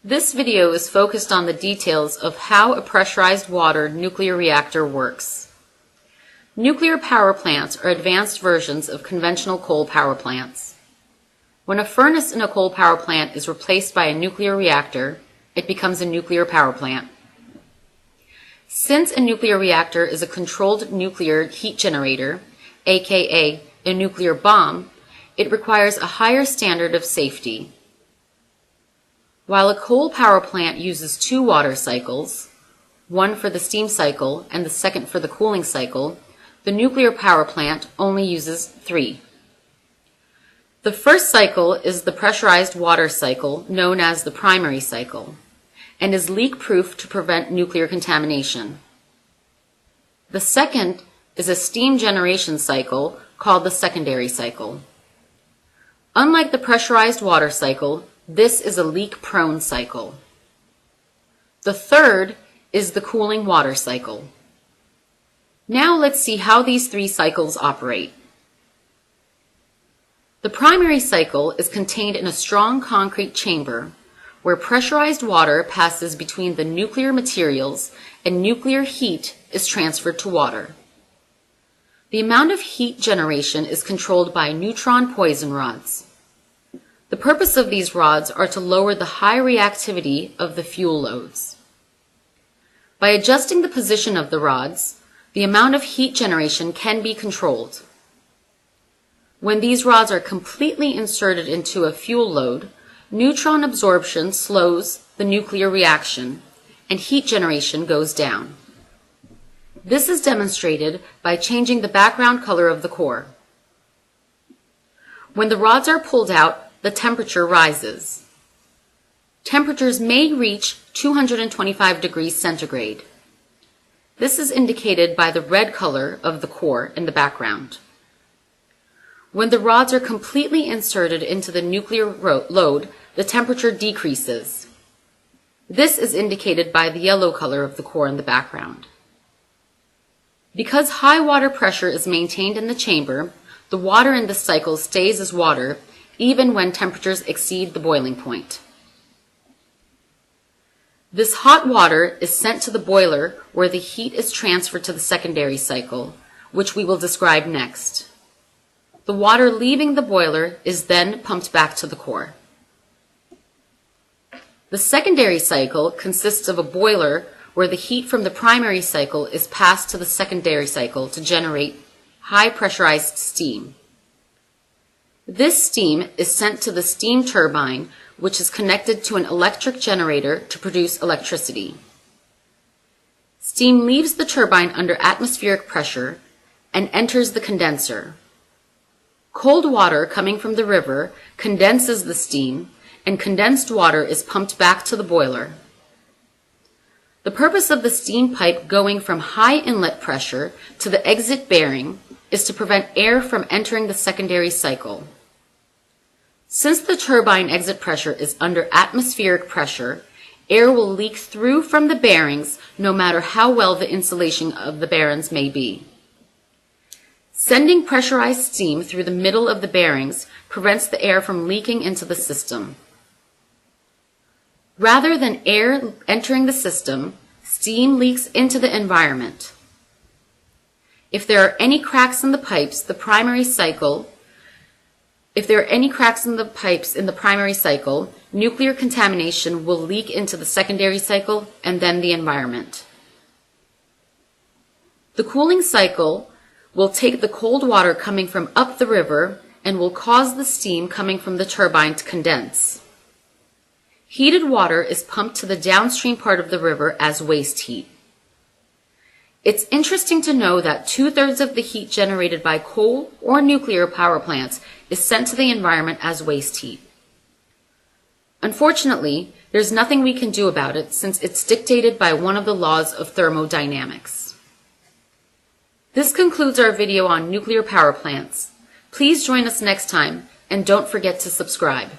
This video is focused on the details of how a pressurized water nuclear reactor works. Nuclear power plants are advanced versions of conventional coal power plants. When a furnace in a coal power plant is replaced by a nuclear reactor, it becomes a nuclear power plant. Since a nuclear reactor is a controlled nuclear heat generator, aka a nuclear bomb, it requires a higher standard of safety. While a coal power plant uses 2 water cycles, one for the steam cycle and the second for the cooling cycle, the nuclear power plant only uses 3. The first cycle is the pressurized water cycle, known as the primary cycle, and is leak-proof to prevent nuclear contamination. The second is a steam generation cycle called the secondary cycle. Unlike the pressurized water cycle, this is a leak-prone cycle. The third is the cooling water cycle. Now let's see how these 3 cycles operate. The primary cycle is contained in a strong concrete chamber where pressurized water passes between the nuclear materials and nuclear heat is transferred to water. The amount of heat generation is controlled by neutron poison rods. The purpose of these rods are to lower the high reactivity of the fuel loads. By adjusting the position of the rods, the amount of heat generation can be controlled. When these rods are completely inserted into a fuel load, neutron absorption slows the nuclear reaction and heat generation goes down. This is demonstrated by changing the background color of the core. When the rods are pulled out, the temperature rises. Temperatures may reach 225 degrees centigrade. This is indicated by the red color of the core in the background. When the rods are completely inserted into the nuclear load, the temperature decreases. This is indicated by the yellow color of the core in the background. Because high water pressure is maintained in the chamber, the water in this cycle stays as water even when temperatures exceed the boiling point. This hot water is sent to the boiler where the heat is transferred to the secondary cycle, which we will describe next. The water leaving the boiler is then pumped back to the core. The secondary cycle consists of a boiler where the heat from the primary cycle is passed to the secondary cycle to generate high pressurized steam. This steam is sent to the steam turbine, which is connected to an electric generator to produce electricity. Steam leaves the turbine under atmospheric pressure and enters the condenser. Cold water coming from the river condenses the steam, and condensed water is pumped back to the boiler. The purpose of the steam pipe going from high inlet pressure to the exit bearing is to prevent air from entering the secondary cycle. Since the turbine exit pressure is under atmospheric pressure, air will leak through from the bearings no matter how well the insulation of the bearings may be. Sending pressurized steam through the middle of the bearings prevents the air from leaking into the system. Rather than air entering the system, steam leaks into the environment. If there are any cracks in the pipes, in the primary cycle, nuclear contamination will leak into the secondary cycle and then the environment. The cooling cycle will take the cold water coming from up the river and will cause the steam coming from the turbine to condense. Heated water is pumped to the downstream part of the river as waste heat. It's interesting to know that 2/3 of the heat generated by coal or nuclear power plants is sent to the environment as waste heat. Unfortunately, there's nothing we can do about it since it's dictated by one of the laws of thermodynamics. This concludes our video on nuclear power plants. Please join us next time and don't forget to subscribe.